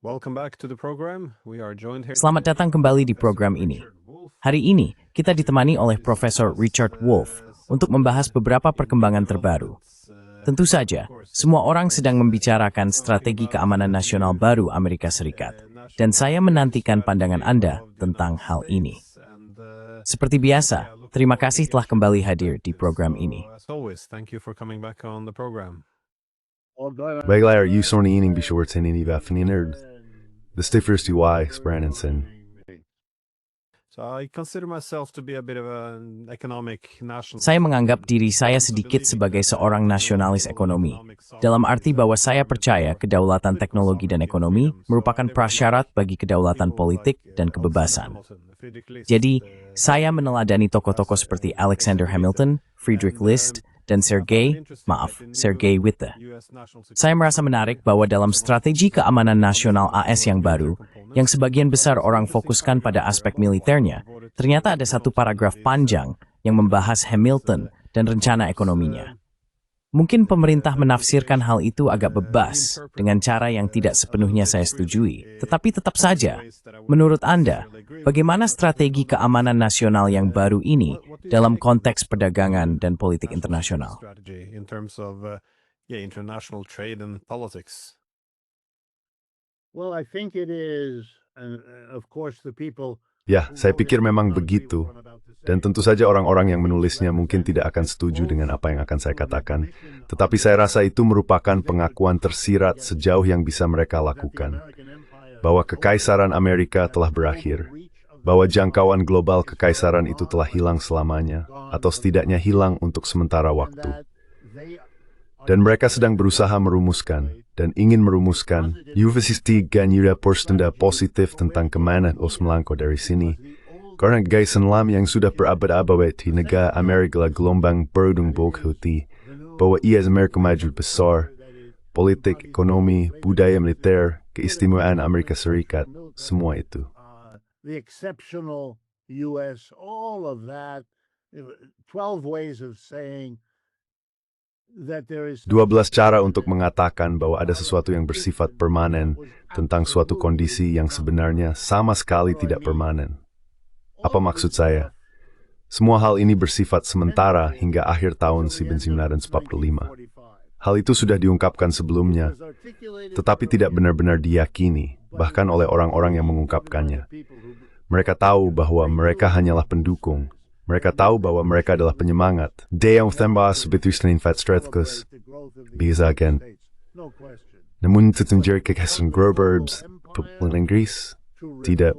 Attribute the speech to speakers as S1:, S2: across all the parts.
S1: Welcome back to the program. We are joined here.
S2: Selamat datang kembali di program ini. Hari ini, kita ditemani oleh Profesor Richard Wolff untuk membahas beberapa perkembangan terbaru. Tentu saja, semua orang sedang membicarakan strategi keamanan nasional baru Amerika Serikat, dan saya menantikan pandangan Anda tentang hal ini. Seperti biasa, terima kasih telah kembali hadir di program ini.
S1: As always, thank you for coming back on the program.
S3: Väglar ljusårning ining bishortsen in i nerd. The stiffers to Y, Branninson.
S1: So I consider myself to be a bit of an economic nationalist.
S2: Saya menganggap diri saya sedikit sebagai seorang nasionalis ekonomi, dalam arti bahwa saya percaya kedaulatan teknologi dan ekonomi merupakan prasyarat bagi kedaulatan politik dan kebebasan. Jadi, saya meneladani tokoh-tokoh seperti Alexander Hamilton, Friedrich List, dan Sergei Witte. Saya merasa menarik bahwa dalam strategi keamanan nasional AS yang baru, yang sebagian besar orang fokuskan pada aspek militernya, ternyata ada satu paragraf panjang yang membahas Hamilton dan rencana ekonominya. Mungkin pemerintah menafsirkan hal itu agak bebas dengan cara yang tidak sepenuhnya saya setujui. Tetapi tetap saja, menurut Anda, bagaimana strategi keamanan nasional yang baru ini dalam konteks perdagangan dan politik internasional?
S1: In terms of international trade and politics.
S4: Well, I think it is, and of course the people.
S3: Ya, saya pikir memang begitu. Dan tentu saja orang-orang yang menulisnya mungkin tidak akan setuju dengan apa yang akan saya katakan. Tetapi saya rasa itu merupakan pengakuan tersirat sejauh yang bisa mereka lakukan. Bahwa Kekaisaran Amerika telah berakhir. Bahwa jangkauan global Kekaisaran itu telah hilang selamanya. Atau setidaknya hilang untuk sementara waktu. Dan mereka sedang berusaha merumuskan. Dan ingin merumuskan. Uvesistig ganira porstenda positif tentang kemana os melangkah dari sini. Karena gaisan lam yang sudah berabad-abad di negara Amerika gelombang berudung boghuti, bahwa ia Amerika maju besar, politik, ekonomi, budaya militer, keistimewaan Amerika Serikat, semua itu.
S4: The exceptional U.S., all of that, 12 ways of saying that there is
S3: 12 cara untuk mengatakan bahwa ada sesuatu yang bersifat permanen tentang suatu kondisi yang sebenarnya sama sekali tidak permanen. Apa maksud saya? Semua hal ini bersifat sementara hingga akhir tahun 1945. Hal itu sudah diungkapkan sebelumnya, tetapi tidak benar-benar diyakini, bahkan oleh orang-orang yang mengungkapkannya. Mereka tahu bahwa mereka hanyalah pendukung. Mereka tahu bahwa mereka adalah penyemangat. Dia thembas betuslin fat strathkus. Bisakan. Namun tetunjur kekesan groberbs, pupil Inggris. Tidak,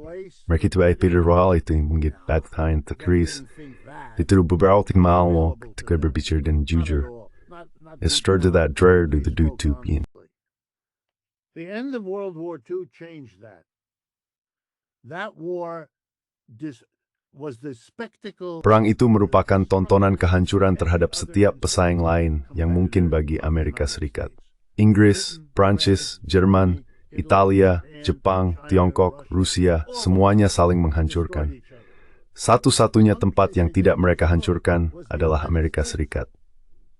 S3: mereka itu ay Peter Royal itu mungkin bagtain terkris. Itu beberapa mal mo ketika berbicara dan jujur. It's started that dread to the utopian.
S4: The end of World War II changed that. That war was the spectacle.
S3: Perang itu merupakan tontonan kehancuran terhadap setiap pesaing lain yang mungkin bagi Amerika Serikat. Inggris, Prancis, Jerman, Italia, Jepang, Tiongkok, Rusia, semuanya saling menghancurkan. Satu-satunya tempat yang tidak mereka hancurkan adalah Amerika Serikat.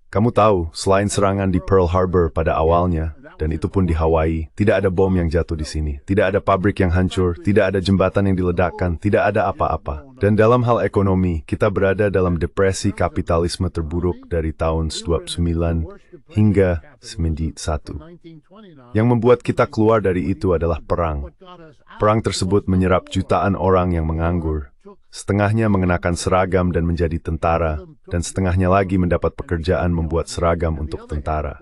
S3: Kamu tahu, selain serangan di Pearl Harbor pada awalnya, dan itu pun di Hawaii, tidak ada bom yang jatuh di sini. Tidak ada pabrik yang hancur, tidak ada jembatan yang diledakkan, tidak ada apa-apa. Dan dalam hal ekonomi, kita berada dalam depresi kapitalisme terburuk dari tahun 29 hingga 91. Yang membuat kita keluar dari itu adalah perang. Perang tersebut menyerap jutaan orang yang menganggur. Setengahnya mengenakan seragam dan menjadi tentara, dan setengahnya lagi mendapat pekerjaan membuat seragam untuk tentara.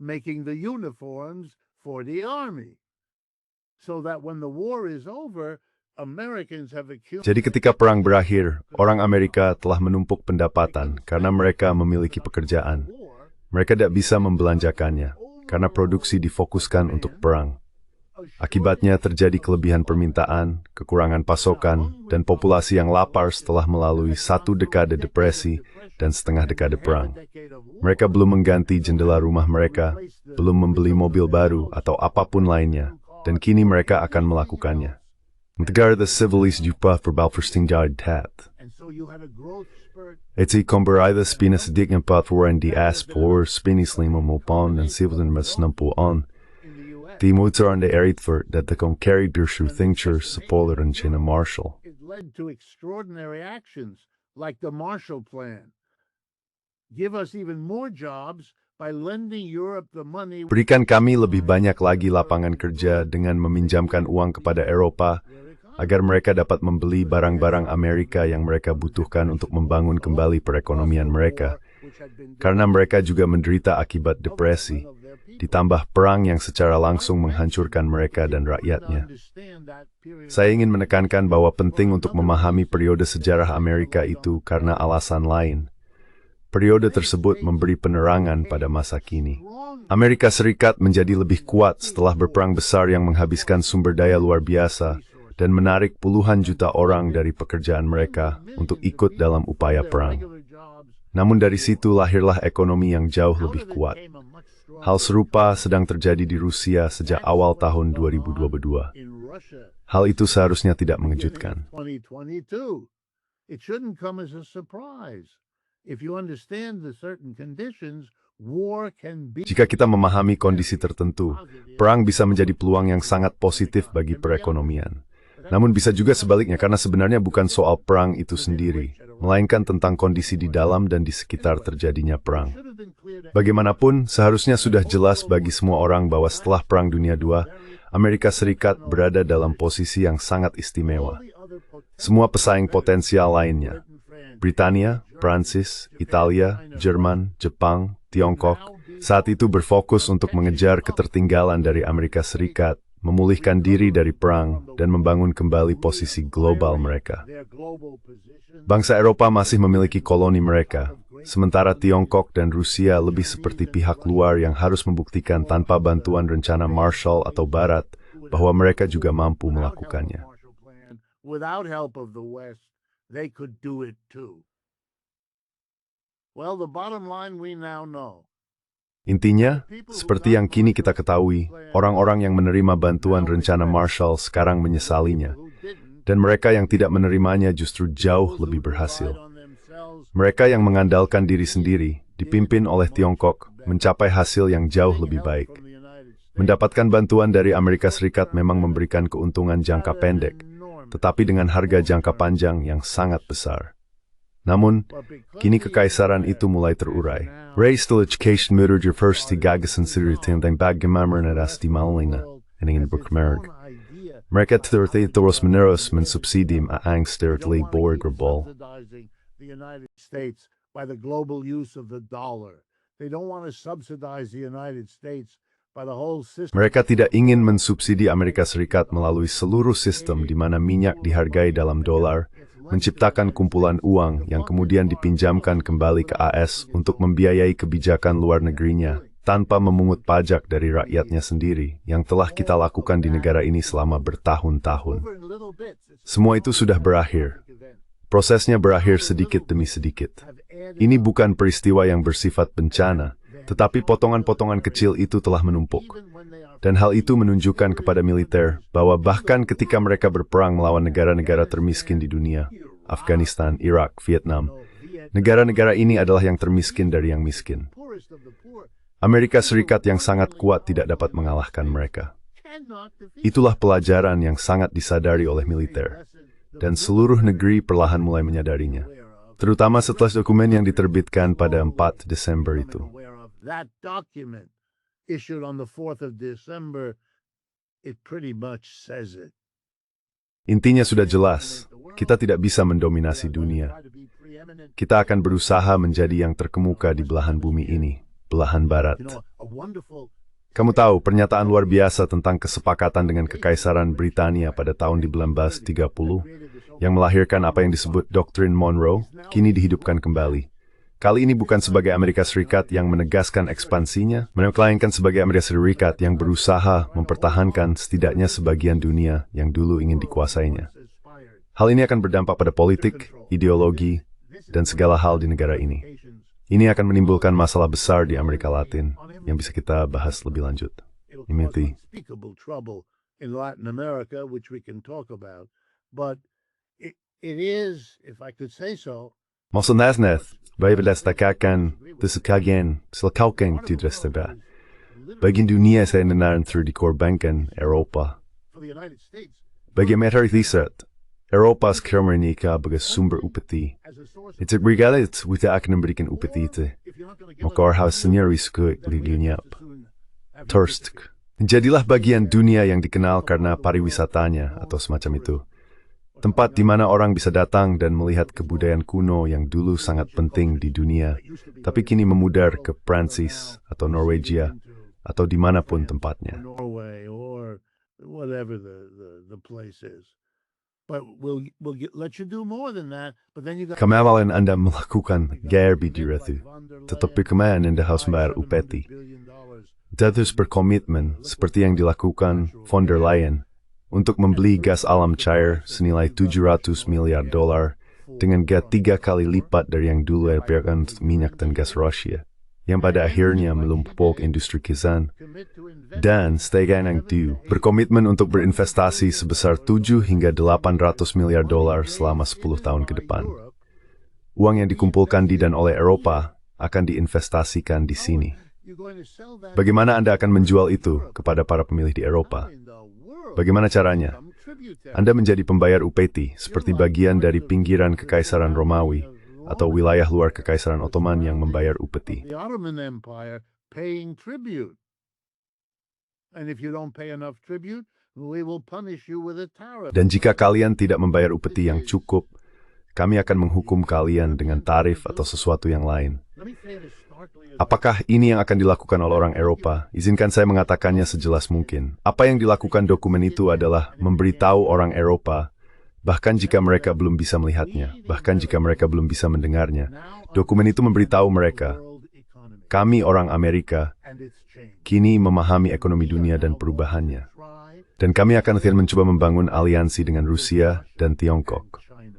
S4: Making the uniforms for the army. So that when the war is over, Americans have accumulated.
S3: Jadi ketika perang berakhir, orang Amerika telah menumpuk pendapatan karena mereka memiliki pekerjaan. Mereka tidak bisa membelanjakannya karena produksi difokuskan untuk perang. Akibatnya terjadi kelebihan permintaan, kekurangan pasokan, dan populasi yang lapar setelah melalui satu dekade depresi dan setengah dekade perang. Mereka belum mengganti jendela rumah mereka, belum membeli mobil baru atau apapun lainnya, dan kini mereka akan melakukannya. Negara the civilis jupa verbalverstingjaard tat. Eti komberai spina sedik 4 voor en die as voor spinislim om opon en 7 met snampel on. motsvarande Eritver dat de carried door Thinkers Supporter en China Marshall.
S4: It led to extraordinary actions like the Marshall Plan. Give us even more jobs by lending Europe the money.
S3: Berikan kami lebih banyak lagi lapangan kerja dengan meminjamkan uang kepada Eropa agar mereka dapat membeli barang-barang Amerika yang mereka butuhkan untuk membangun kembali perekonomian mereka. Karena mereka juga menderita akibat depresi, ditambah perang yang secara langsung menghancurkan mereka dan rakyatnya. Saya ingin menekankan bahwa penting untuk memahami periode sejarah Amerika itu karena alasan lain. Periode tersebut memberi penerangan pada masa kini. Amerika Serikat menjadi lebih kuat setelah berperang besar yang menghabiskan sumber daya luar biasa dan menarik puluhan juta orang dari pekerjaan mereka untuk ikut dalam upaya perang. Namun dari situ lahirlah ekonomi yang jauh lebih kuat. Hal serupa sedang terjadi di Rusia sejak awal tahun 2022. Hal itu seharusnya tidak mengejutkan.
S4: It shouldn't come as a surprise. If you understand the certain conditions, war can be.
S3: Jika kita memahami kondisi tertentu, perang bisa menjadi peluang yang sangat positif bagi perekonomian. Namun bisa juga sebaliknya karena sebenarnya bukan soal perang itu sendiri, melainkan tentang kondisi di dalam dan di sekitar terjadinya perang. Bagaimanapun, seharusnya sudah jelas bagi semua orang bahwa setelah Perang Dunia II, Amerika Serikat berada dalam posisi yang sangat istimewa. Semua pesaing potensial lainnya, Britania, Prancis, Italia, Jerman, Jepang, Tiongkok, saat itu berfokus untuk mengejar ketertinggalan dari Amerika Serikat, memulihkan diri dari perang, dan membangun kembali posisi global mereka. Bangsa Eropa masih memiliki koloni mereka, sementara Tiongkok dan Rusia lebih seperti pihak luar yang harus membuktikan tanpa bantuan rencana Marshall atau Barat bahwa mereka juga mampu melakukannya.
S4: Without help of the West, they could do it too. Well, the bottom line we now know.
S3: Intinya, seperti yang kini kita ketahui, orang-orang yang menerima bantuan rencana Marshall sekarang menyesalinya, dan mereka yang tidak menerimanya justru jauh lebih berhasil. Mereka yang mengandalkan diri sendiri, dipimpin oleh Tiongkok, mencapai hasil yang jauh lebih baik. Mendapatkan bantuan dari Amerika Serikat memang memberikan keuntungan jangka pendek, tetapi dengan harga jangka panjang yang sangat besar. Namun, kini kekaisaran itu mulai terurai. Still education murid your first gagasan siritin dan bagaimana di malina, ingin berkemerg. Mereka terus menerus mensubsidi ang stertly borg rebol.
S4: The United States by the global use of the dollar. They don't want to subsidize the United States by the whole system.
S3: Mereka tidak ingin mensubsidi Amerika Serikat melalui seluruh sistem di mana minyak dihargai dalam dolar, menciptakan kumpulan uang yang kemudian dipinjamkan kembali ke AS untuk membiayai kebijakan luar negerinya, tanpa memungut pajak dari rakyatnya sendiri, yang telah kita lakukan di negara ini selama bertahun-tahun. Semua itu sudah berakhir. Prosesnya berakhir sedikit demi sedikit. Ini bukan peristiwa yang bersifat bencana, tetapi potongan-potongan kecil itu telah menumpuk. Dan hal itu menunjukkan kepada militer bahwa bahkan ketika mereka berperang melawan negara-negara termiskin di dunia, Afghanistan, Irak, Vietnam, negara-negara ini adalah yang termiskin dari yang miskin. Amerika Serikat yang sangat kuat tidak dapat mengalahkan mereka. Itulah pelajaran yang sangat disadari oleh militer, dan seluruh negeri perlahan mulai menyadarinya, terutama setelah dokumen yang diterbitkan pada 4 Desember itu.
S4: That document issued on the 4th of December, it pretty much says it.
S3: Intinya sudah jelas, kita tidak bisa mendominasi dunia. Kita akan berusaha menjadi yang terkemuka di belahan bumi ini, belahan barat. Kamu tahu, pernyataan luar biasa tentang kesepakatan dengan Kekaisaran Britania pada tahun 1930, yang melahirkan apa yang disebut Doktrin Monroe, kini dihidupkan kembali. Kali ini bukan sebagai Amerika Serikat yang menegaskan ekspansinya, melainkan sebagai Amerika Serikat yang berusaha mempertahankan setidaknya sebagian dunia yang dulu ingin dikuasainya. Hal ini akan berdampak pada politik, ideologi, dan segala hal di negara ini. Ini akan menimbulkan masalah besar di Amerika Latin yang bisa kita bahas lebih lanjut. Imiti.
S4: In Latin America, which we can talk about, but it is, if I could say so,
S3: Maksudnya, baik berdasarkan disekagen, selkauken tidak seba. Bagi dunia saya nenaran through dikorbankan Eropa.
S4: For the United States,
S3: Bagi Amerika Serikat, Eropa sekarang menikah sebagai sumber upeti.
S4: as a source
S3: Itu bergalit kita akan memberikan upeti itu.
S4: if you're not going to give
S3: Maka harus sendiri risiko
S4: then we
S3: dunia.
S4: just as soon have
S3: Thirst. Jadilah bagian dunia yang dikenal karena pariwisatanya atau semacam itu. Tempat di mana orang bisa datang dan melihat kebudayaan kuno yang dulu sangat penting di dunia, tapi kini memudar ke Prancis atau Norwegia atau dimanapun tempatnya.
S4: Norway or whatever the place is. But let you do more than that. But then you got
S3: Kemawalan Anda melakukan gaya bidira itu, tetapi kemayan Anda harus membayar upeti. Datus berkomitmen seperti yang dilakukan von der Leyen untuk membeli gas alam cair senilai 700 miliar dolar dengan gas 3 kali lipat dari yang dulu dibayarkan untuk minyak dan gas Rusia, yang pada akhirnya melumpuk industri kisan.
S4: commit to invest
S3: Dan Stegan itu berkomitmen untuk berinvestasi sebesar 7 hingga 800 miliar dolar selama 10 tahun ke depan. Uang yang dikumpulkan di dan oleh Eropa akan diinvestasikan di sini.
S4: you're going to sell that
S3: Bagaimana Anda akan menjual itu kepada para pemilih di Eropa?
S4: in the world.
S3: Bagaimana caranya?
S4: Some tribute that.
S3: Anda menjadi pembayar upeti seperti bagian dari pinggiran Kekaisaran Romawi atau wilayah luar Kekaisaran Ottoman yang membayar upeti.
S4: The Ottoman Empire paying tribute. And if you don't pay enough tribute, we will punish you with a tariff.
S3: Dan jika kalian tidak membayar upeti yang cukup, kami akan menghukum kalian dengan tarif atau sesuatu yang lain.
S4: Let me say it as starkly as
S3: Apakah ini yang akan dilakukan oleh orang Eropa? Izinkan saya mengatakannya sejelas mungkin. Apa yang dilakukan dokumen itu adalah memberitahu orang Eropa, bahkan jika mereka belum bisa melihatnya, bahkan jika mereka belum bisa mendengarnya. Dokumen itu memberitahu mereka,
S4: world economy.
S3: kami orang Amerika
S4: And it's changed.
S3: kini memahami ekonomi dunia dan perubahannya.
S4: Try
S3: Dan kami akan mencoba membangun aliansi dengan Rusia dan Tiongkok.
S4: China.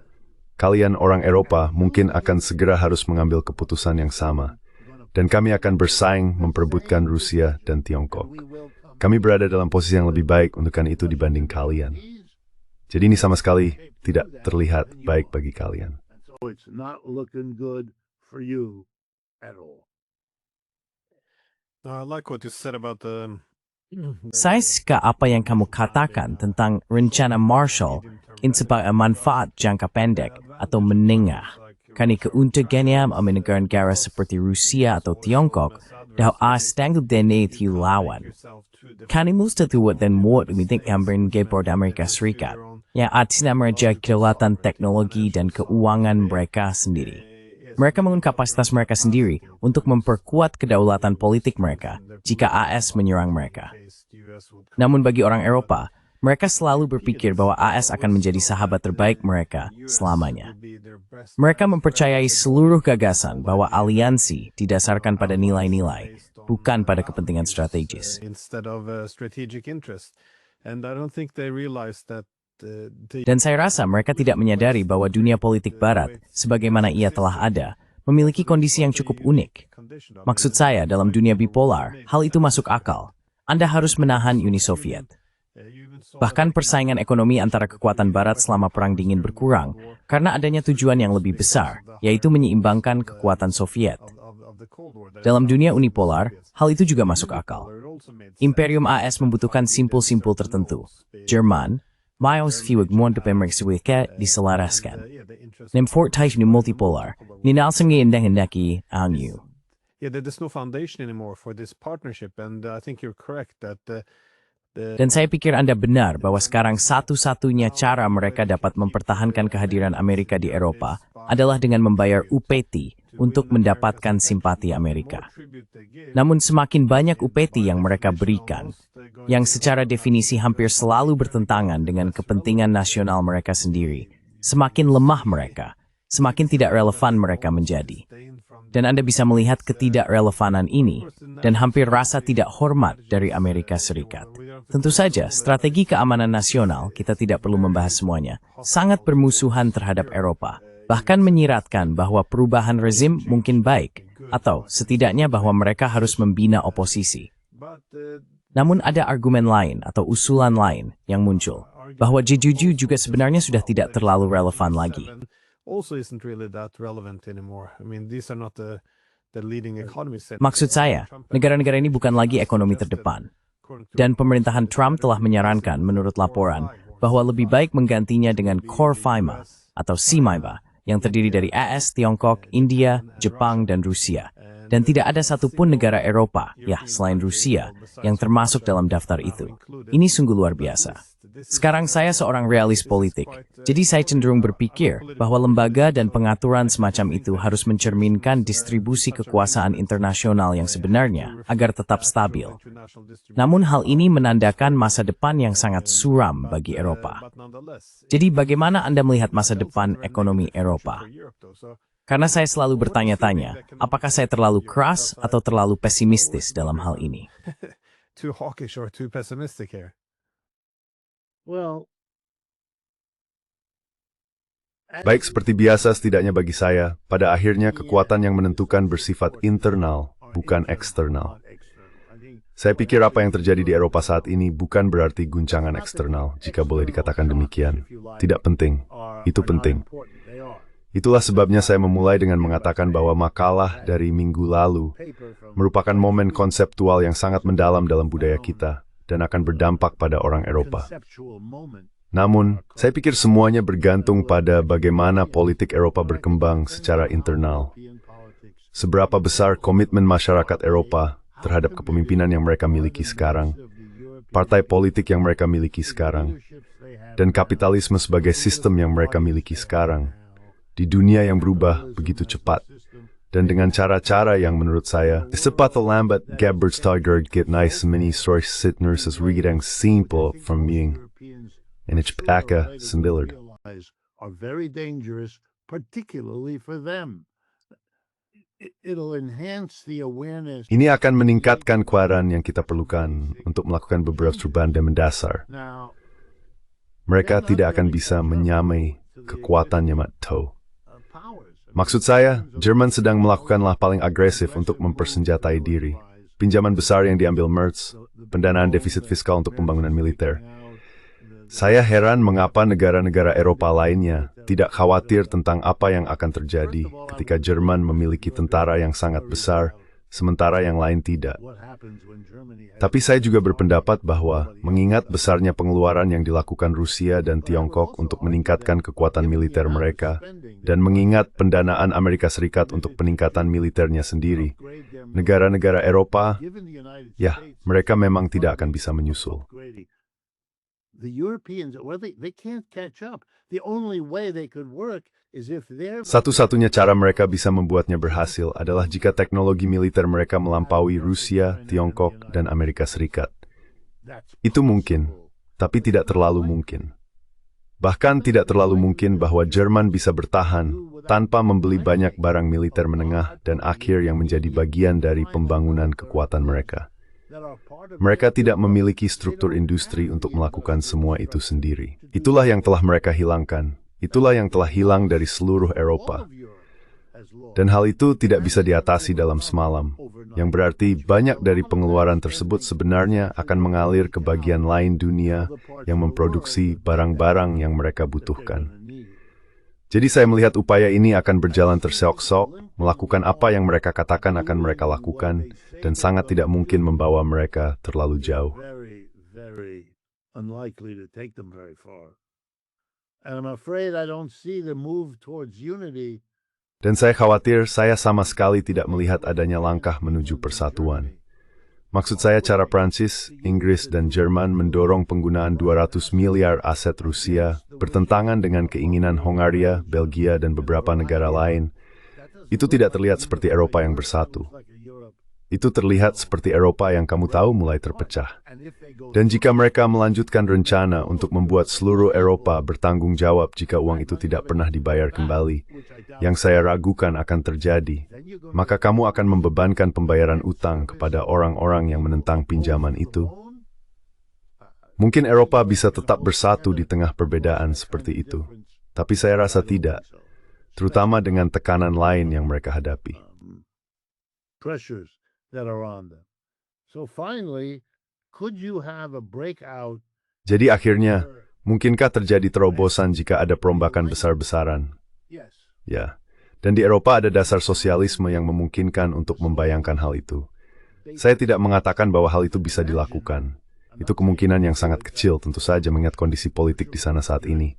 S3: Kalian orang Eropa mungkin akan segera harus mengambil keputusan yang sama. Dan kami akan bersaing memperebutkan Rusia dan Tiongkok.
S4: We will come.
S3: Kami berada dalam posisi yang lebih baik untukkan itu dibanding kalian. Jadi ini sama sekali tidak terlihat baik bagi kalian.
S4: So it's not looking good for you at all.
S1: I like what you said about the.
S2: Saya suka apa yang kamu katakan tentang rencana Marshall sebagai manfaat jangka pendek atau menengah. Karena keuntungannya negara-negara seperti Rusia atau Tiongkok dah astanggup deneti lawan. Kami mesti tuat dan muat umitik yang berenggebor Amerika Serikat, yang artinya mereka kedaulatan teknologi dan keuangan mereka sendiri. Mereka menggunakan kapasitas mereka sendiri untuk memperkuat kedaulatan politik mereka jika AS menyerang mereka. Namun bagi orang Eropa, mereka selalu berpikir bahwa AS akan menjadi sahabat terbaik mereka selamanya. Mereka mempercayai seluruh gagasan bahwa aliansi didasarkan pada nilai-nilai, bukan pada kepentingan strategis.
S1: Instead of strategic interest, and I don't think they realize that they
S2: Dan saya rasa mereka tidak menyadari bahwa dunia politik barat, sebagaimana ia telah ada, memiliki kondisi yang cukup unik. Maksud saya, dalam dunia bipolar, hal itu masuk akal. Anda harus menahan Uni Soviet. Bahkan persaingan ekonomi antara kekuatan barat selama Perang Dingin berkurang karena adanya tujuan yang lebih besar, yaitu menyeimbangkan kekuatan Soviet. Dalam dunia unipolar, hal itu juga masuk akal. Imperium AS membutuhkan simpul-simpul tertentu. Jerman, Miles Fiwag Monde Pemeriksuwika diselaraskan. Nemfortai ni multipolar, ninalsangi indang-indaki angyu.
S1: Yeah, there's no foundation anymore for this partnership, and I think you're correct that
S2: Dan saya pikir Anda benar bahwa sekarang satu-satunya cara mereka dapat mempertahankan kehadiran Amerika di Eropa adalah dengan membayar upeti untuk mendapatkan simpati Amerika. Namun semakin banyak upeti yang mereka berikan, yang secara definisi hampir selalu bertentangan dengan kepentingan nasional mereka sendiri, semakin lemah mereka, semakin tidak relevan mereka menjadi. Dan Anda bisa melihat ketidakrelevanan ini dan hampir rasa tidak hormat dari Amerika Serikat. Tentu saja, strategi keamanan nasional, kita tidak perlu membahas semuanya, sangat bermusuhan terhadap Eropa. Bahkan menyiratkan bahwa perubahan rezim mungkin baik, atau setidaknya bahwa mereka harus membina oposisi. Namun ada argumen lain atau usulan lain yang muncul, bahwa Jejuju juga sebenarnya sudah tidak terlalu relevan lagi.
S1: also isn't really that relevant anymore. I mean, these are not the
S2: Maksud saya, negara-negara ini bukan lagi ekonomi terdepan. Dan pemerintahan Trump telah menyarankan menurut laporan bahwa lebih baik menggantinya dengan Core 5 atau C-5 yang terdiri dari AS, Tiongkok, India, Jepang, dan Rusia. Dan tidak ada satupun negara Eropa, ya selain Rusia, yang termasuk dalam daftar itu. Ini sungguh luar biasa. Sekarang saya seorang realis politik, jadi saya cenderung berpikir bahwa lembaga dan pengaturan semacam itu harus mencerminkan distribusi kekuasaan internasional yang sebenarnya agar tetap stabil. Namun hal ini menandakan masa depan yang sangat suram bagi Eropa. Jadi bagaimana Anda melihat masa depan ekonomi Eropa? Karena saya selalu bertanya-tanya, apakah saya terlalu keras atau terlalu pesimistis dalam hal ini?
S1: Too hawkish or too pessimistic here?
S4: Well,
S3: Baik seperti biasa setidaknya bagi saya, pada akhirnya kekuatan yang menentukan bersifat internal, bukan eksternal. Saya pikir apa yang terjadi di Eropa saat ini bukan berarti guncangan eksternal, jika boleh dikatakan demikian. Tidak penting. Itu penting. Itulah sebabnya saya memulai dengan mengatakan bahwa makalah dari minggu lalu merupakan momen konseptual yang sangat mendalam dalam budaya kita dan akan berdampak pada orang Eropa. Namun, saya pikir semuanya bergantung pada bagaimana politik Eropa berkembang secara internal. Seberapa besar komitmen masyarakat Eropa terhadap kepemimpinan yang mereka miliki sekarang, partai politik yang mereka miliki sekarang, dan kapitalisme sebagai sistem yang mereka miliki sekarang, di dunia yang berubah begitu cepat. Dan dengan cara-cara yang menurut saya, cepat atau lambat, Geburtstager get nice many source sittners as reading simple from being in its paka symbilard.
S4: are very dangerous, particularly for them. It'll enhance the awareness.
S3: Ini akan meningkatkan kekuatan yang kita perlukan untuk melakukan beberapa perubahan dan mendasar.
S4: Now,
S3: Mereka tidak akan bisa menyamai kekuatan Yamato.
S4: powers.
S3: Maksud saya, Jerman sedang melakukanlah paling agresif untuk mempersenjatai diri. Pinjaman besar yang diambil Merz, pendanaan defisit fiskal untuk pembangunan militer. Saya heran mengapa negara-negara Eropa lainnya tidak khawatir tentang apa yang akan terjadi ketika Jerman memiliki tentara yang sangat besar, sementara yang lain tidak.
S4: What happens when Germany has
S3: Tapi saya juga berpendapat bahwa mengingat besarnya pengeluaran yang dilakukan Rusia dan Tiongkok untuk meningkatkan kekuatan militer mereka, dan mengingat pendanaan Amerika Serikat untuk peningkatan militernya sendiri, negara-negara Eropa,
S4: given the United
S3: ya,
S4: States
S3: mereka memang tidak akan bisa menyusul.
S4: upgrading. The Europeans, well, they can't catch up. The only way they could work is if they're
S3: Satu-satunya cara mereka bisa membuatnya berhasil adalah jika teknologi militer mereka melampaui Rusia, Tiongkok, dan Amerika Serikat.
S4: that's
S3: Itu mungkin, tapi tidak terlalu mungkin. Bahkan tidak terlalu mungkin bahwa Jerman bisa bertahan tanpa membeli banyak barang militer menengah dan akhir yang menjadi bagian dari pembangunan kekuatan mereka.
S4: that are part of
S3: Mereka tidak memiliki struktur industri untuk melakukan semua itu sendiri. Itulah yang telah mereka hilangkan. Itulah yang telah hilang dari seluruh Eropa.
S4: all of Europe has lost.
S3: Dan hal itu tidak bisa diatasi dalam semalam, yang berarti banyak dari pengeluaran tersebut sebenarnya akan mengalir ke bagian lain dunia yang memproduksi barang-barang yang mereka butuhkan. Jadi saya melihat upaya ini akan berjalan terseok-seok, melakukan apa yang mereka katakan akan mereka lakukan, dan sangat tidak mungkin membawa mereka terlalu jauh.
S4: Very, very unlikely to take them very far. And I'm afraid I don't see the move towards unity.
S3: Dan saya khawatir saya sama sekali tidak melihat adanya langkah menuju persatuan. Maksud saya cara Prancis, Inggris, dan Jerman mendorong penggunaan 200 miliar aset Rusia bertentangan dengan keinginan Hongaria, Belgia, dan beberapa negara lain. Itu tidak terlihat seperti Eropa yang bersatu.
S4: Like a Europe.
S3: Itu terlihat seperti Eropa yang kamu tahu mulai terpecah.
S4: And if they go
S3: Dan jika mereka melanjutkan rencana untuk membuat seluruh Eropa bertanggung jawab jika uang itu tidak pernah dibayar kembali, yang saya ragukan akan terjadi, maka kamu akan membebankan pembayaran utang kepada orang-orang yang menentang pinjaman itu. Mungkin Eropa bisa tetap bersatu di tengah perbedaan seperti itu, tapi saya rasa tidak, terutama dengan tekanan lain yang mereka hadapi.
S4: pressures that are on them. So finally, could you have a breakout?
S3: Jadi akhirnya, mungkinkah terjadi terobosan jika ada perombakan besar-besaran?
S4: Yes.
S3: Ya, Dan di Eropa ada dasar sosialisme yang memungkinkan untuk membayangkan hal itu. Saya tidak mengatakan bahwa hal itu bisa dilakukan. Itu kemungkinan yang sangat kecil tentu saja mengingat kondisi politik di sana saat ini.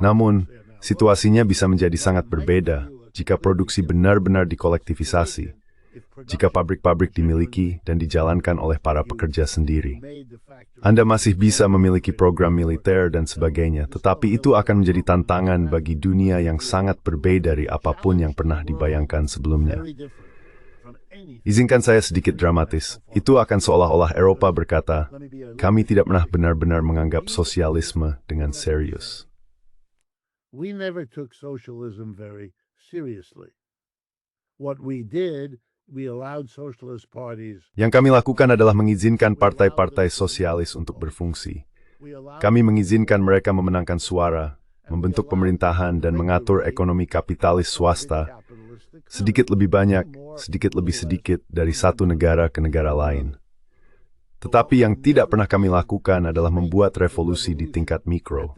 S3: Namun, situasinya bisa menjadi sangat berbeda jika produksi benar-benar dikolektivisasi, jika pabrik-pabrik dimiliki dan dijalankan oleh para pekerja sendiri. Anda masih bisa memiliki program militer dan sebagainya, tetapi itu akan menjadi tantangan bagi dunia yang sangat berbeda dari apapun yang pernah dibayangkan sebelumnya. Izinkan saya sedikit dramatis. Itu akan seolah-olah Eropa berkata, kami tidak pernah benar-benar menganggap sosialisme dengan serius.
S4: We never took socialism very seriously. What we did, we allowed socialist parties.
S3: Yang kami lakukan adalah mengizinkan partai-partai sosialis untuk berfungsi. Kami mengizinkan mereka memenangkan suara, membentuk pemerintahan dan mengatur ekonomi kapitalis swasta, sedikit lebih banyak, sedikit lebih sedikit dari satu negara ke negara lain. Tetapi yang tidak pernah kami lakukan adalah membuat revolusi di tingkat mikro.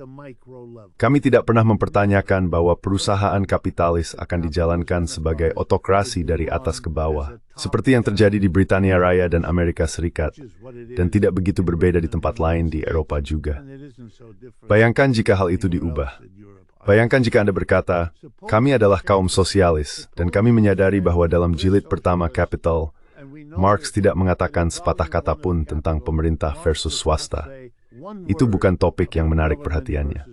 S3: Kami tidak pernah mempertanyakan bahwa perusahaan kapitalis akan dijalankan sebagai otokrasi dari atas ke bawah, seperti yang terjadi di Britania Raya dan Amerika Serikat, dan tidak begitu berbeda di tempat lain di Eropa juga. Bayangkan jika hal itu diubah. Bayangkan jika Anda berkata, kami adalah kaum sosialis, dan kami menyadari bahwa dalam jilid pertama Capital, Marx tidak mengatakan sepatah kata pun tentang pemerintah versus swasta. Itu bukan topik yang menarik perhatiannya.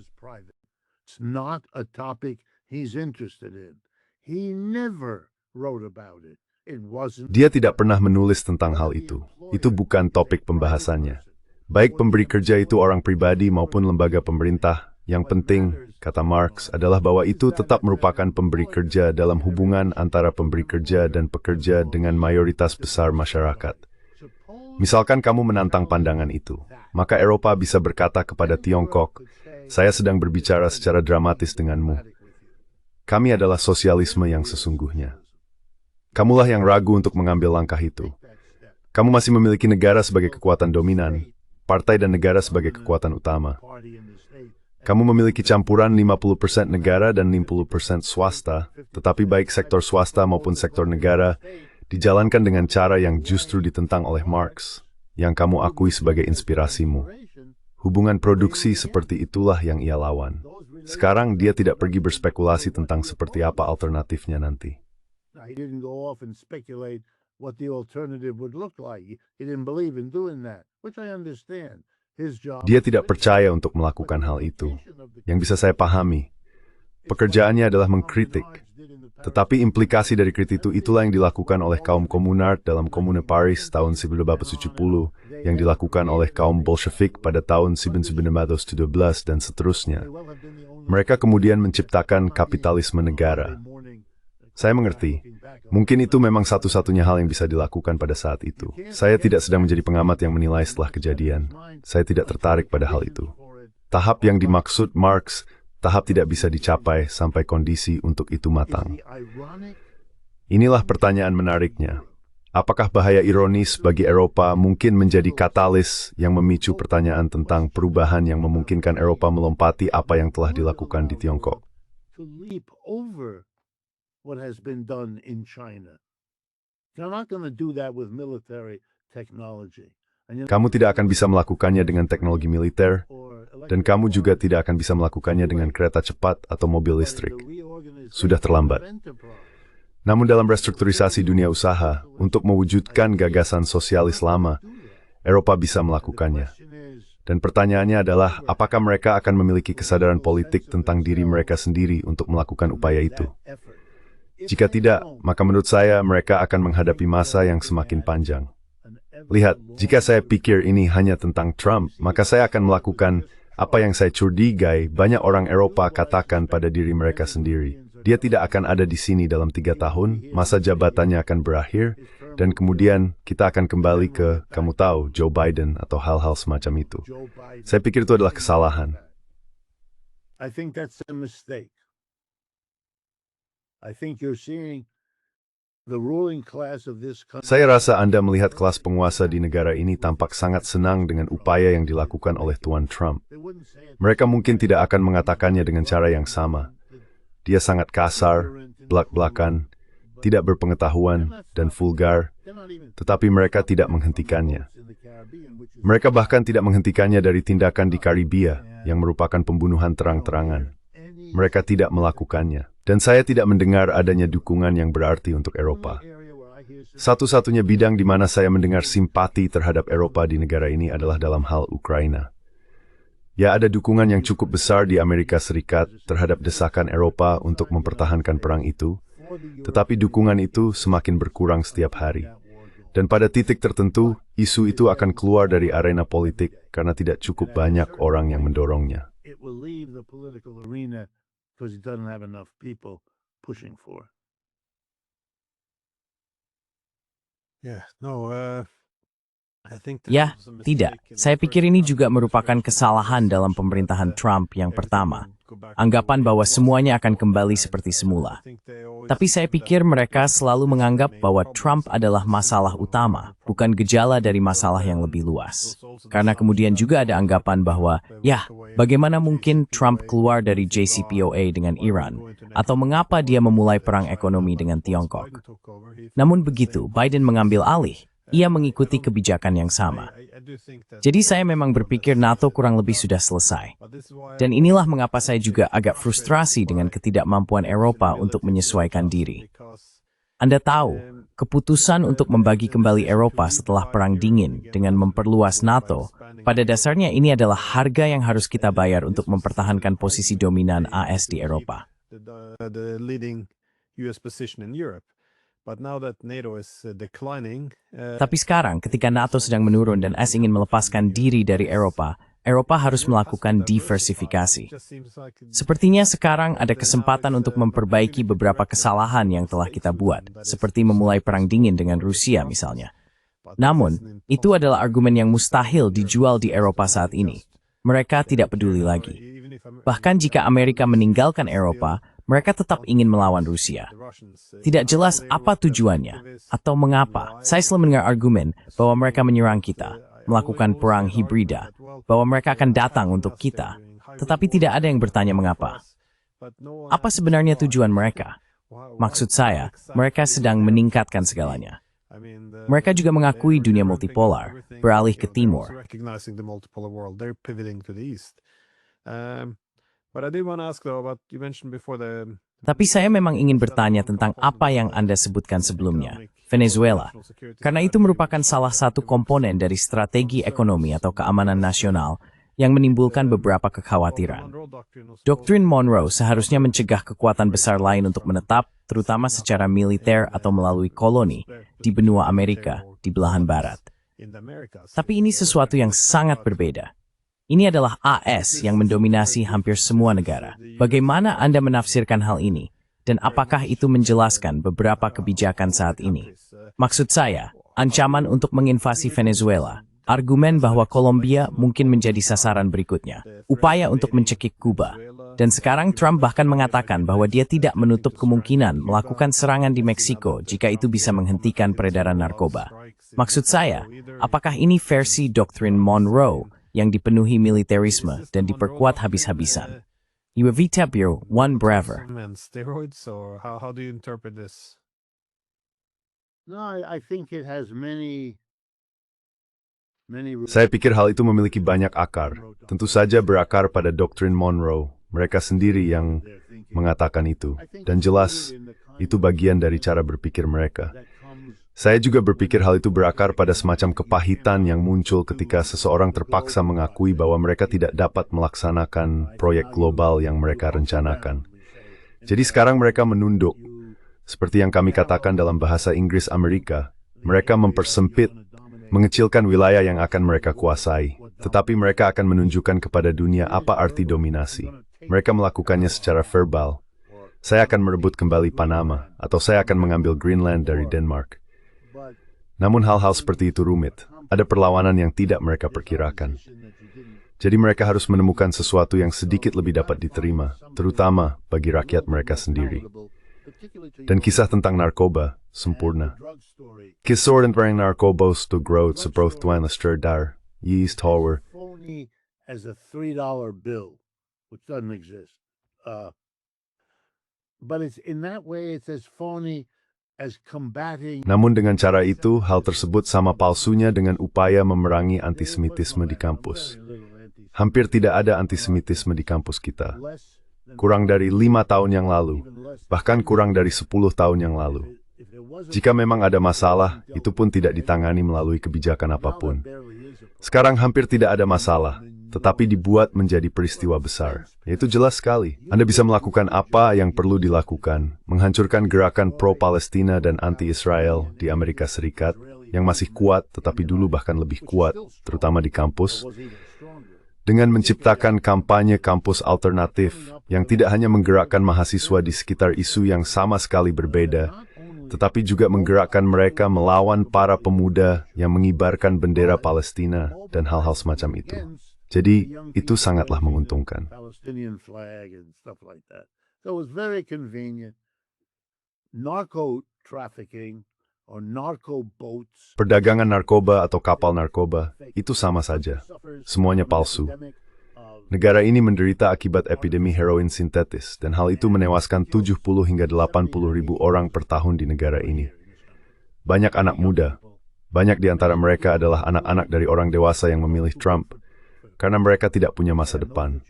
S4: It's not a topic he's interested in. He never wrote about it. It wasn't.
S3: Dia tidak pernah menulis tentang hal itu. Itu bukan topik pembahasannya. Baik pemberi kerja itu orang pribadi maupun lembaga pemerintah, yang penting, kata Marx, adalah bahwa itu tetap merupakan pemberi kerja dalam hubungan antara pemberi kerja dan pekerja dengan mayoritas besar masyarakat. Misalkan kamu menantang pandangan itu, maka Eropa bisa berkata kepada Tiongkok, saya sedang berbicara secara dramatis denganmu. Kami adalah sosialisme yang sesungguhnya. Kamulah yang ragu untuk mengambil langkah itu. Kamu masih memiliki negara sebagai kekuatan dominan, partai dan negara sebagai kekuatan utama. Kamu memiliki campuran 50% negara dan 50% swasta, tetapi baik sektor swasta maupun sektor negara dijalankan dengan cara yang justru ditentang oleh Marx, yang kamu akui sebagai inspirasimu. Hubungan produksi seperti itulah yang ia lawan. Sekarang dia tidak pergi berspekulasi tentang seperti apa alternatifnya nanti.
S4: He didn't go off and speculate what the alternative would look like. He didn't believe in doing that, which I understand.
S3: Dia tidak percaya untuk melakukan hal itu. Yang bisa saya pahami, pekerjaannya adalah mengkritik. Tetapi implikasi dari kritik itu itulah yang dilakukan oleh kaum komunard dalam Komune Paris tahun 1870, yang dilakukan oleh kaum Bolshevik pada tahun 1912 dan seterusnya. Mereka kemudian menciptakan kapitalisme negara. Saya mengerti. Mungkin itu memang satu-satunya hal yang bisa dilakukan pada saat itu. Saya tidak sedang menjadi pengamat yang menilai setelah kejadian. Saya tidak tertarik pada hal itu. Tahap yang dimaksud Marx, tahap tidak bisa dicapai sampai kondisi untuk itu matang. Inilah pertanyaan menariknya. Apakah bahaya ironis bagi Eropa mungkin menjadi katalis yang memicu pertanyaan tentang perubahan yang memungkinkan Eropa melompati apa yang telah dilakukan di Tiongkok?
S4: What has been done in China. They're not going to do that with military technology.
S3: Kamu tidak akan bisa melakukannya dengan teknologi militer, dan kamu juga tidak akan bisa melakukannya dengan kereta cepat atau mobil listrik. Sudah terlambat. Namun dalam restrukturisasi dunia usaha, untuk mewujudkan gagasan sosialis lama, Eropa bisa melakukannya. Dan pertanyaannya adalah, apakah mereka akan memiliki kesadaran politik tentang diri mereka sendiri untuk melakukan upaya itu? Jika tidak, maka menurut saya mereka akan menghadapi masa yang semakin panjang. Lihat, jika saya pikir ini hanya tentang Trump, maka saya akan melakukan apa yang saya curigai banyak orang Eropa katakan pada diri mereka sendiri. Dia tidak akan ada di sini dalam 3 tahun, masa jabatannya akan berakhir, dan kemudian kita akan kembali ke, kamu tahu, Joe Biden atau hal-hal semacam itu. Saya pikir itu adalah kesalahan.
S4: I think that's a mistake. I think you're seeing the ruling class of this country.
S3: Saya rasa Anda melihat kelas penguasa di negara ini tampak sangat senang dengan upaya yang dilakukan oleh Tuan Trump. Mereka mungkin tidak akan mengatakannya dengan cara yang sama. Dia sangat kasar, belak-belakan, tidak berpengetahuan, dan vulgar, tetapi mereka tidak menghentikannya. Mereka bahkan tidak menghentikannya dari tindakan di Karibia yang merupakan pembunuhan terang-terangan. Mereka tidak melakukannya. Dan saya tidak mendengar adanya dukungan yang berarti untuk Eropa. Satu-satunya bidang di mana saya mendengar simpati terhadap Eropa di negara ini adalah dalam hal Ukraina. Ya, ada dukungan yang cukup besar di Amerika Serikat terhadap desakan Eropa untuk mempertahankan perang itu, tetapi dukungan itu semakin berkurang setiap hari. Dan pada titik tertentu, isu itu akan keluar dari arena politik karena tidak cukup banyak orang yang mendorongnya.
S4: It will leave the political arena because it doesn't have enough people pushing for it.
S2: Ya, tidak. Saya pikir ini juga merupakan kesalahan dalam pemerintahan Trump yang pertama. Anggapan bahwa semuanya akan kembali seperti semula. Tapi saya pikir mereka selalu menganggap bahwa Trump adalah masalah utama, bukan gejala dari masalah yang lebih luas. Karena kemudian juga ada anggapan bahwa, ya, bagaimana mungkin Trump keluar dari JCPOA dengan Iran, atau mengapa dia memulai perang ekonomi dengan Tiongkok. Namun begitu, Biden mengambil alih. Ia mengikuti kebijakan yang sama. Jadi saya memang berpikir NATO kurang lebih sudah selesai. Dan inilah mengapa saya juga agak frustrasi dengan ketidakmampuan Eropa untuk menyesuaikan diri. Anda tahu, keputusan untuk membagi kembali Eropa setelah Perang Dingin dengan memperluas NATO, pada dasarnya ini adalah harga yang harus kita bayar untuk mempertahankan posisi dominan AS di Eropa.
S1: The leading US position in Europe. But now that NATO is declining,
S2: Tapi sekarang, ketika NATO sedang menurun dan AS ingin melepaskan diri dari Eropa, Eropa harus melakukan diversifikasi. Sepertinya sekarang ada kesempatan untuk memperbaiki beberapa kesalahan yang telah kita buat, seperti memulai perang dingin dengan Rusia misalnya. Namun, itu adalah argumen yang mustahil dijual di Eropa saat ini. Mereka tidak peduli lagi. Bahkan jika Amerika meninggalkan Eropa, mereka tetap ingin melawan Rusia. Tidak jelas apa tujuannya atau mengapa. Saya selalu mendengar argumen bahwa mereka menyerang kita, melakukan perang hibrida, bahwa mereka akan datang untuk kita. Tetapi tidak ada yang bertanya mengapa. Apa sebenarnya tujuan mereka? Maksud saya, mereka sedang meningkatkan segalanya. Mereka juga mengakui dunia multipolar, beralih ke timur. Tapi saya memang ingin bertanya tentang apa yang Anda sebutkan sebelumnya, Venezuela. Karena itu merupakan salah satu komponen dari strategi ekonomi atau keamanan nasional yang menimbulkan beberapa kekhawatiran. Doktrin Monroe seharusnya mencegah kekuatan besar lain untuk menetap, terutama secara militer atau melalui koloni, di benua Amerika, di belahan barat. Tapi ini sesuatu yang sangat berbeda. Ini adalah AS yang mendominasi hampir semua negara. Bagaimana Anda menafsirkan hal ini? Dan apakah itu menjelaskan beberapa kebijakan saat ini? Maksud saya, ancaman untuk menginvasi Venezuela, argumen bahwa Kolombia mungkin menjadi sasaran berikutnya, upaya untuk mencekik Kuba, dan sekarang Trump bahkan mengatakan bahwa dia tidak menutup kemungkinan melakukan serangan di Meksiko jika itu bisa menghentikan peredaran narkoba. Maksud saya, apakah ini versi doktrin Monroe yang dipenuhi militerisme dan diperkuat habis-habisan? Evita Bureau, One Braver.
S4: No, I think it has many.
S3: Saya pikir hal itu memiliki banyak akar. Tentu saja berakar pada doktrin Monroe. Mereka sendiri yang mengatakan itu. Dan jelas, itu bagian dari cara berpikir mereka. Saya juga berpikir hal itu berakar pada semacam kepahitan yang muncul ketika seseorang terpaksa mengakui bahwa mereka tidak dapat melaksanakan proyek global yang mereka rencanakan. Jadi sekarang mereka menunduk. Seperti yang kami katakan dalam bahasa Inggris Amerika, mereka mempersempit, mengecilkan wilayah yang akan mereka kuasai. Tetapi mereka akan menunjukkan kepada dunia apa arti dominasi. Mereka melakukannya secara verbal. Saya akan merebut kembali Panama, atau saya akan mengambil Greenland dari Denmark. Namun hal-hal seperti itu rumit. Ada perlawanan yang tidak mereka perkirakan. Jadi mereka harus menemukan sesuatu yang sedikit lebih dapat diterima, terutama bagi rakyat mereka sendiri. Dan kisah tentang narkoba sempurna. Kisah tentang narkoba stod groot se brood twijnester daar, yeast tower.
S4: Phony as a $3 bill, which doesn't exist. but it's in that way it's as phony as combating.
S3: Namun dengan cara itu, hal tersebut sama palsunya dengan upaya memerangi antisemitisme di kampus. Hampir tidak ada antisemitisme di kampus kita. Kurang dari 5 tahun yang lalu, bahkan kurang dari 10 tahun yang lalu. Jika memang ada masalah, itu pun tidak ditangani melalui kebijakan apapun. Sekarang hampir tidak ada masalah, tetapi dibuat menjadi peristiwa besar. Itu jelas sekali. Anda bisa melakukan apa yang perlu dilakukan, menghancurkan gerakan pro-Palestina dan anti-Israel di Amerika Serikat, yang masih kuat, tetapi dulu bahkan lebih kuat, terutama di kampus, dengan menciptakan kampanye kampus alternatif yang tidak hanya menggerakkan mahasiswa di sekitar isu yang sama sekali berbeda, tetapi juga menggerakkan mereka melawan para pemuda yang mengibarkan bendera Palestina dan hal-hal semacam itu. Jadi, itu sangatlah menguntungkan.
S4: Palestinian flag and stuff like that. So it was very convenient. Narco trafficking or narco boats.
S3: Perdagangan narkoba atau kapal narkoba, itu sama saja. Semuanya palsu. Negara ini menderita akibat epidemi heroin sintetis, dan hal itu menewaskan 70 hingga 80 ribu orang per tahun di negara ini. Banyak anak muda. Banyak di antara mereka adalah anak-anak dari orang dewasa yang memilih Trump, karena mereka tidak punya masa depan.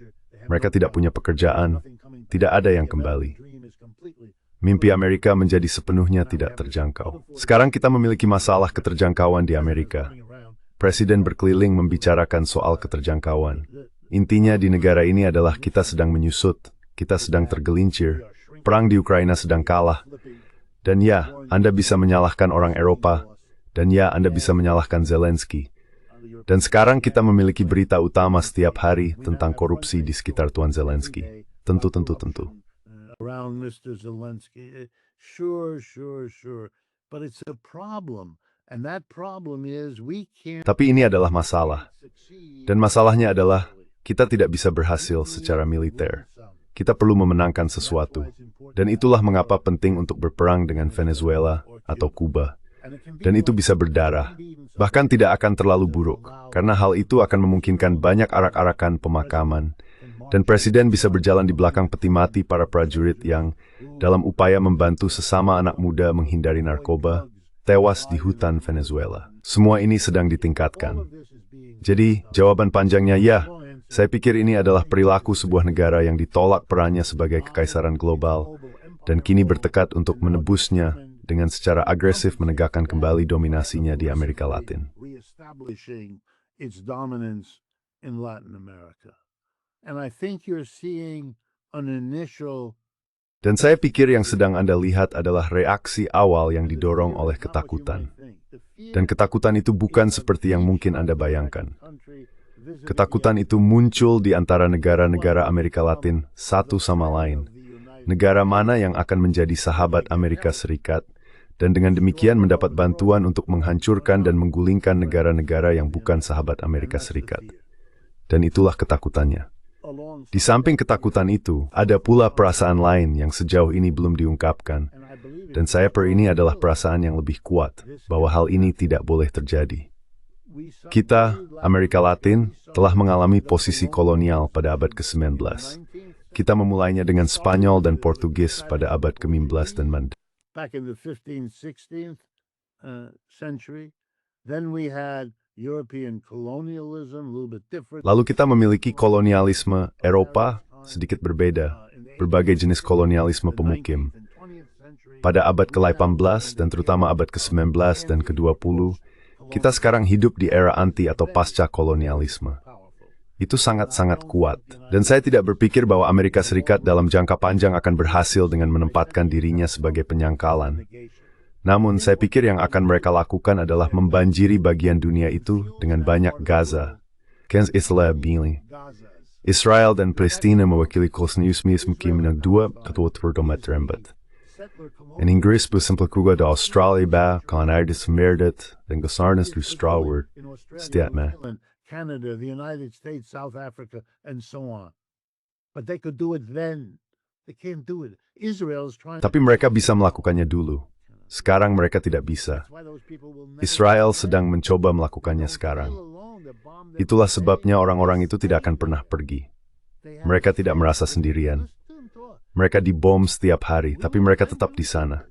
S3: Mereka tidak punya pekerjaan, tidak ada yang kembali. Mimpi Amerika menjadi sepenuhnya tidak terjangkau. Sekarang kita memiliki masalah keterjangkauan di Amerika. Presiden berkeliling membicarakan soal keterjangkauan. Intinya di negara ini adalah kita sedang menyusut, kita sedang tergelincir, perang di Ukraina sedang kalah. Dan ya, Anda bisa menyalahkan orang Eropa, dan ya, Anda bisa menyalahkan Zelensky. Dan sekarang kita memiliki berita utama setiap hari tentang korupsi di sekitar Tuan Zelensky. Tentu.
S4: Around Mr. Zelensky. Sure. But it's a problem. And that problem is we can't.
S3: Tapi ini adalah masalah. Dan masalahnya adalah kita tidak bisa berhasil secara militer. Kita perlu memenangkan sesuatu. Dan itulah mengapa penting untuk berperang dengan Venezuela atau Kuba. Dan itu bisa berdarah. Bahkan tidak akan terlalu buruk. Karena hal itu akan memungkinkan banyak arak-arakan pemakaman. Dan presiden bisa berjalan di belakang peti mati para prajurit yang, dalam upaya membantu sesama anak muda menghindari narkoba, tewas di hutan Venezuela. Semua ini sedang ditingkatkan. Jadi, jawaban panjangnya ya. Saya pikir ini adalah perilaku sebuah negara yang ditolak perannya sebagai kekaisaran global dan kini bertekad untuk menebusnya dengan secara agresif menegakkan kembali dominasinya di Amerika Latin. Dan saya pikir yang sedang Anda lihat adalah reaksi awal yang didorong oleh ketakutan. Dan ketakutan itu bukan seperti yang mungkin Anda bayangkan. Ketakutan itu muncul di antara negara-negara Amerika Latin satu sama lain. Negara mana yang akan menjadi sahabat Amerika Serikat, dan dengan demikian mendapat bantuan untuk menghancurkan dan menggulingkan negara-negara yang bukan sahabat Amerika Serikat. Dan itulah ketakutannya. Di samping ketakutan itu, ada pula perasaan lain yang sejauh ini belum diungkapkan. Dan saya ini adalah perasaan yang lebih kuat, bahwa hal ini tidak boleh terjadi. Kita, Amerika Latin, telah mengalami posisi kolonial pada abad ke-19. Kita memulainya dengan Spanyol dan Portugis pada abad ke-15 dan Mandarin.
S4: Back in the 15th, 16th century, then we had European colonialism, a little bit different.
S3: Lalu kita memiliki kolonialisme Eropa, sedikit berbeda, berbagai jenis kolonialisme pemukim. Pada abad ke-18 dan terutama abad ke-19 dan ke-20, kita sekarang hidup di era anti atau pasca kolonialisme. Itu sangat-sangat kuat. Dan saya tidak berpikir bahwa Amerika Serikat dalam jangka panjang akan berhasil dengan menempatkan dirinya sebagai penyangkalan. Namun, saya pikir yang akan mereka lakukan adalah membanjiri bagian dunia itu dengan banyak Gaza. Israel dan Palestina mewakili kolonialisme yang dua atau terembat. En Inggris bersempelkuga da Australia ba Kanada semerdet dan gesarnes du Straward stat me.
S4: Canada, the United States, South Africa, and so on. But they could do it then. They can't do it. Israel is trying.
S3: Tapi mereka bisa melakukannya dulu. Sekarang mereka tidak bisa. Israel sedang mencoba melakukannya sekarang. Itulah sebabnya orang-orang itu tidak akan pernah pergi. Mereka tidak merasa sendirian. Mereka dibom setiap hari, tapi mereka tetap di sana.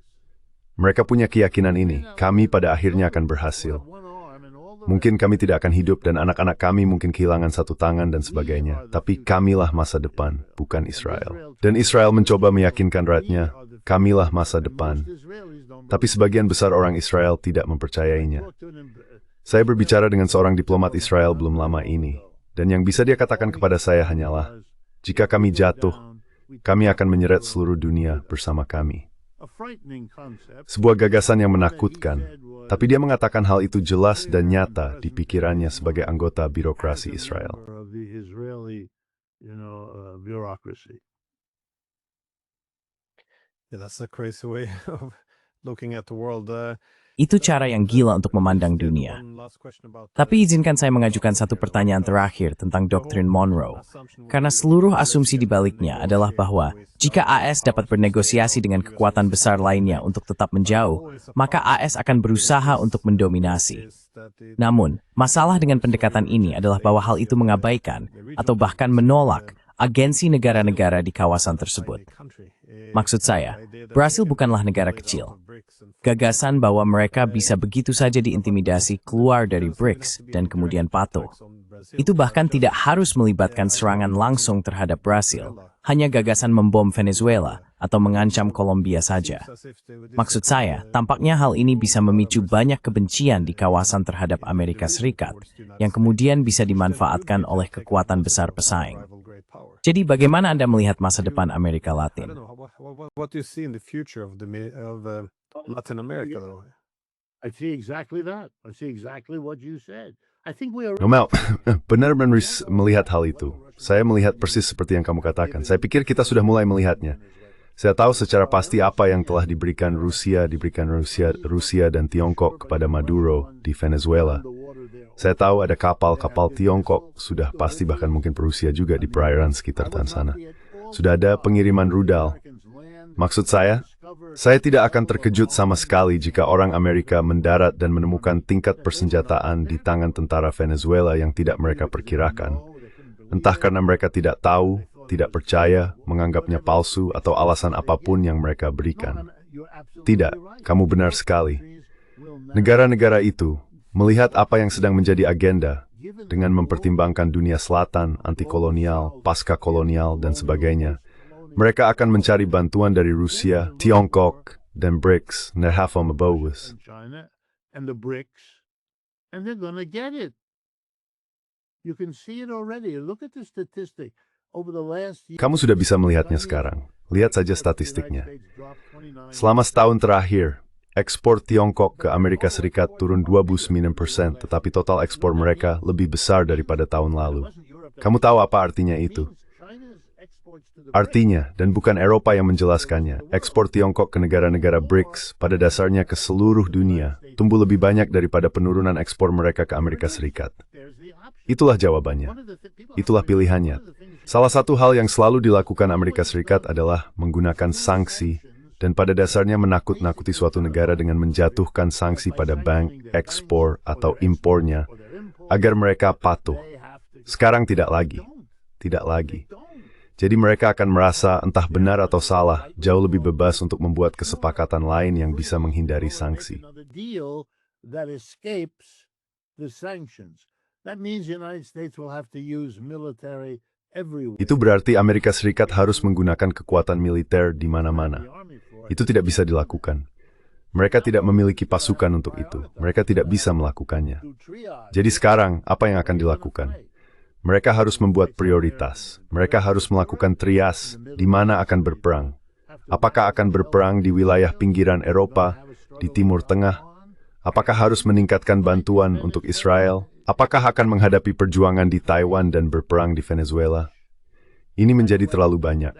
S3: Mereka punya keyakinan ini, kami pada akhirnya akan berhasil. Mungkin kami tidak akan hidup dan anak-anak kami mungkin kehilangan satu tangan dan sebagainya. Tapi kamilah masa depan, bukan Israel. Dan Israel mencoba meyakinkan rakyatnya, kamilah masa depan. Tapi sebagian besar orang Israel tidak mempercayainya. Saya berbicara dengan seorang diplomat Israel belum lama ini. Dan yang bisa dia katakan kepada saya hanyalah, jika kami jatuh, kami akan menyeret seluruh dunia bersama kami. Sebuah gagasan yang menakutkan, tapi dia mengatakan hal itu jelas dan nyata di pikirannya sebagai anggota birokrasi Israel.
S1: Yeah, that's a crazy way of looking at the world.
S2: Itu cara yang gila untuk memandang dunia. Tapi izinkan saya mengajukan satu pertanyaan terakhir tentang doktrin Monroe. Karena seluruh asumsi di baliknya adalah bahwa jika AS dapat bernegosiasi dengan kekuatan besar lainnya untuk tetap menjauh, maka AS akan berusaha untuk mendominasi. Namun, masalah dengan pendekatan ini adalah bahwa hal itu mengabaikan atau bahkan menolak agensi negara-negara di kawasan tersebut. Maksud saya, Brasil bukanlah negara kecil. Gagasan bahwa mereka bisa begitu saja diintimidasi keluar dari BRICS dan kemudian patuh. Itu bahkan tidak harus melibatkan serangan langsung terhadap Brasil, hanya gagasan membom Venezuela atau mengancam Kolombia saja. Maksud saya, tampaknya hal ini bisa memicu banyak kebencian di kawasan terhadap Amerika Serikat, yang kemudian bisa dimanfaatkan oleh kekuatan besar pesaing. Jadi bagaimana Anda melihat masa depan Amerika Latin?
S1: What do you see in the future of Latin America, though?
S4: I see exactly that. I see exactly what you said. I think we are...
S3: Mel, benar-benar melihat hal itu. Saya melihat persis seperti yang kamu katakan. Saya pikir kita sudah mulai melihatnya. Saya tahu secara pasti apa yang telah diberikan Rusia dan Tiongkok kepada Maduro di Venezuela. Saya tahu ada kapal-kapal Tiongkok, sudah pasti bahkan mungkin Rusia juga di perairan sekitar sana. Sudah ada pengiriman rudal. Maksud saya tidak akan terkejut sama sekali jika orang Amerika mendarat dan menemukan tingkat persenjataan di tangan tentara Venezuela yang tidak mereka perkirakan. Entah karena mereka tidak tahu, tidak percaya, menganggapnya palsu, atau alasan apapun yang mereka berikan. Tidak, kamu benar sekali. Negara-negara itu melihat apa yang sedang menjadi agenda dengan mempertimbangkan dunia selatan, anti-kolonial, pasca-kolonial, dan sebagainya. Mereka akan mencari bantuan dari Rusia, Tiongkok, dan BRICS,
S4: and they're going to get it. You can see it already. Look at the statistic over the last year.
S3: Kamu sudah bisa melihatnya sekarang. Lihat saja statistiknya. Selama setahun terakhir, ekspor Tiongkok ke Amerika Serikat turun 29%, tetapi total ekspor mereka lebih besar daripada tahun lalu. Kamu tahu apa artinya itu? Artinya, dan bukan Eropa yang menjelaskannya, ekspor Tiongkok ke negara-negara BRICS pada dasarnya ke seluruh dunia tumbuh lebih banyak daripada penurunan ekspor mereka ke Amerika Serikat. Itulah jawabannya. Itulah pilihannya. Salah satu hal yang selalu dilakukan Amerika Serikat adalah menggunakan sanksi dan pada dasarnya menakut-nakuti suatu negara dengan menjatuhkan sanksi pada bank, ekspor, atau impornya agar mereka patuh. Sekarang tidak lagi. Tidak lagi. Jadi mereka akan merasa entah benar atau salah, jauh lebih bebas untuk membuat kesepakatan lain yang bisa menghindari sanksi. Itu berarti Amerika Serikat harus menggunakan kekuatan militer di mana-mana. Itu tidak bisa dilakukan. Mereka tidak memiliki pasukan untuk itu. Mereka tidak bisa melakukannya. Jadi sekarang, apa yang akan dilakukan? Mereka harus membuat prioritas. Mereka harus melakukan trias di mana akan berperang. Apakah akan berperang di wilayah pinggiran Eropa, di Timur Tengah? Apakah harus meningkatkan bantuan untuk Israel? Apakah akan menghadapi perjuangan di Taiwan dan berperang di Venezuela? Ini menjadi terlalu banyak.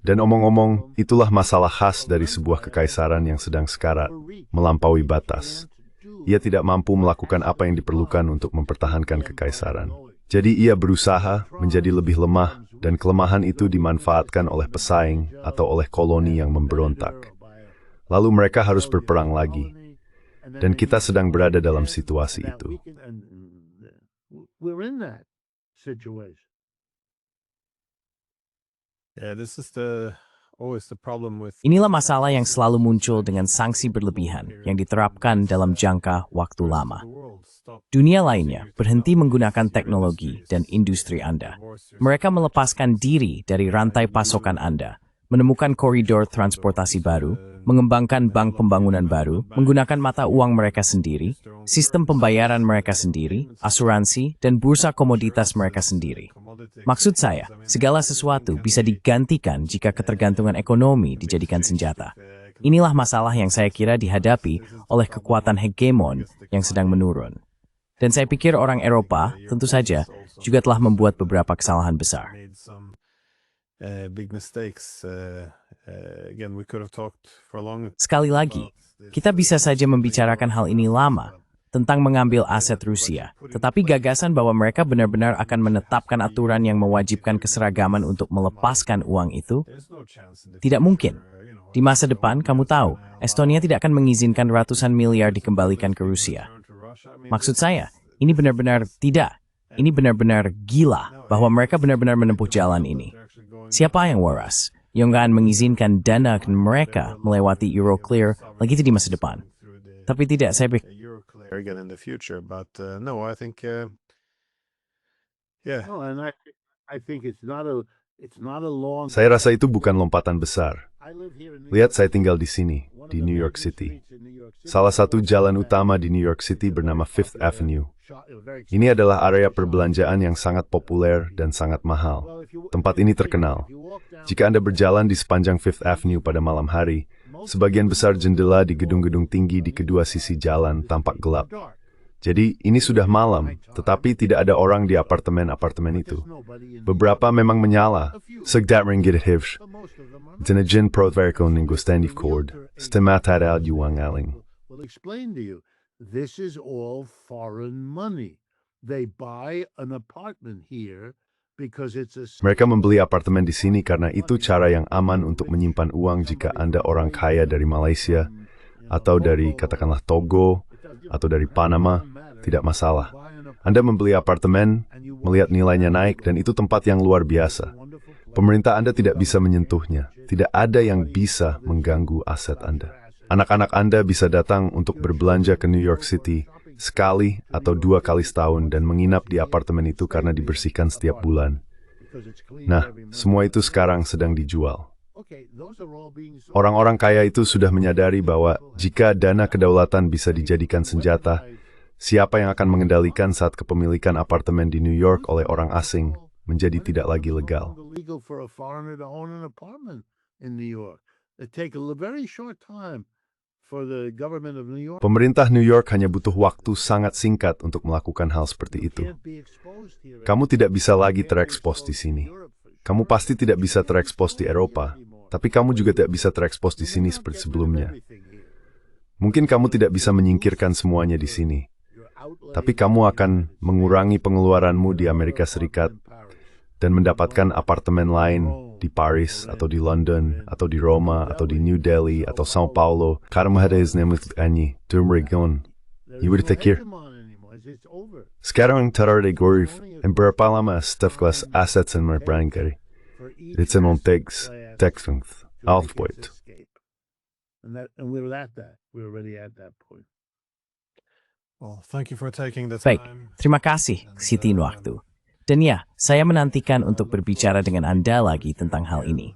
S3: Dan omong-omong, itulah masalah khas dari sebuah kekaisaran yang sedang sekarat, melampaui batas. Ia tidak mampu melakukan apa yang diperlukan untuk mempertahankan kekaisaran. Jadi ia berusaha menjadi lebih lemah, dan kelemahan itu dimanfaatkan oleh pesaing atau oleh koloni yang memberontak. Lalu mereka harus berperang lagi. Dan kita sedang berada dalam situasi itu.
S1: Yeah, this is the always the problem with
S2: Inilah masalah yang selalu muncul dengan sanksi berlebihan yang diterapkan dalam jangka waktu lama. Dunia lainnya berhenti menggunakan teknologi dan industri Anda. Mereka melepaskan diri dari rantai pasokan Anda, menemukan koridor transportasi baru, mengembangkan bank pembangunan baru, menggunakan mata uang mereka sendiri, sistem pembayaran mereka sendiri, asuransi, dan bursa komoditas mereka sendiri. Maksud saya, segala sesuatu bisa digantikan jika ketergantungan ekonomi dijadikan senjata. Inilah masalah yang saya kira dihadapi oleh kekuatan hegemon yang sedang menurun. Dan saya pikir orang Eropa, tentu saja, juga telah membuat beberapa kesalahan besar. Sekali lagi, kita bisa saja membicarakan hal ini lama, tentang mengambil aset Rusia, tetapi gagasan bahwa mereka benar-benar akan menetapkan aturan yang mewajibkan keseragaman untuk melepaskan uang itu, tidak mungkin. Di masa depan, kamu tahu, Estonia tidak akan mengizinkan ratusan miliar dikembalikan ke Rusia. Maksud saya, ini benar-benar tidak. Ini benar-benar gila bahwa mereka benar-benar menempuh jalan ini. Siapa yang waras? Yang akan mengizinkan dana mereka melewati Euroclear lagi di masa depan. Tapi tidak, saya pikir
S1: again in the future, but no, I think yeah.
S4: No, and I think it's not a long.
S3: Saya rasa itu bukan lompatan besar.
S4: I live here in New
S3: Lihat,
S4: York.
S3: saya tinggal di sini,
S4: One of
S3: di
S4: the
S3: New York
S4: major
S3: City.
S4: streets in New York City.
S3: Salah satu jalan utama di New York City bernama Fifth Avenue. Ini adalah area perbelanjaan yang sangat populer dan sangat mahal. Tempat ini terkenal. Jika Anda berjalan di sepanjang Fifth Avenue pada malam hari, sebagian besar jendela di gedung-gedung tinggi di kedua sisi jalan tampak gelap. Jadi, ini sudah malam, tetapi tidak ada orang di apartemen-apartemen itu. Beberapa memang menyala. Segdat ringgit hivsh. Dinajin protverikon ningustandiv cord. Stematad yuang aling.
S4: Will explain to you. This is all foreign money. They buy an apartment here because it's a.
S3: Mereka membeli apartemen di sini karena itu cara yang aman untuk menyimpan uang jika Anda orang kaya dari Malaysia, atau dari katakanlah Togo, atau dari Panama, tidak masalah. Anda membeli apartemen, melihat nilainya naik, dan itu tempat yang luar biasa. Pemerintah Anda tidak bisa menyentuhnya. Tidak ada yang bisa mengganggu aset Anda. Anak-anak Anda bisa datang untuk berbelanja ke New York City sekali atau 2 kali setahun dan menginap di apartemen itu karena dibersihkan setiap bulan. Nah, semua itu sekarang sedang dijual. Orang-orang kaya itu sudah menyadari bahwa jika dana kedaulatan bisa dijadikan senjata, siapa yang akan mengendalikan saat kepemilikan apartemen di New York oleh orang asing menjadi tidak lagi legal. Pemerintah New York hanya butuh waktu sangat singkat untuk melakukan hal seperti itu. Kamu tidak bisa lagi terekspos di sini. Kamu pasti tidak bisa terekspos di Eropa, tapi kamu juga tidak bisa terekspos di sini seperti sebelumnya. Mungkin kamu tidak bisa menyingkirkan semuanya di sini, tapi kamu akan mengurangi pengeluaranmu di Amerika Serikat dan mendapatkan apartemen lain di Paris, atau di London, atau di Roma, atau di New Delhi, atau Sao Paulo. Karena ada iznemut anyi, durmregon. You would take here. Sekarang terade gorif, and berapa lama staff class assets in my brand kari. It's an on text, alphabet.
S4: And we're at that. We're already at that point.
S1: Well, thank you for taking the
S2: Baik,
S1: time.
S2: terima kasih, Sitin Waktu. Dan ya, saya menantikan untuk berbicara dengan Anda lagi tentang hal ini.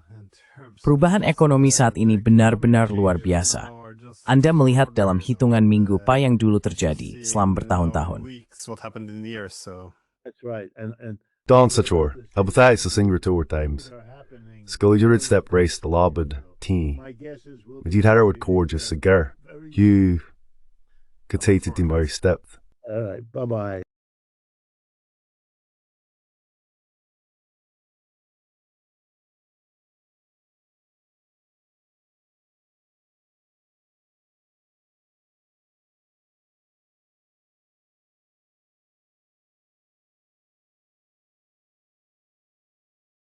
S2: Perubahan ekonomi saat ini benar-benar luar biasa. Anda melihat dalam hitungan minggu apa yang dulu terjadi selama bertahun-tahun.
S4: That's right. And
S3: Don Sachor, Abuthai Sasingritor Times. Skuljurid step race the lobud, tea.
S4: my guess is we'll
S3: Majid Harrowd gorgeous cigar. You could say to Timari step.
S4: All right. Bye-bye.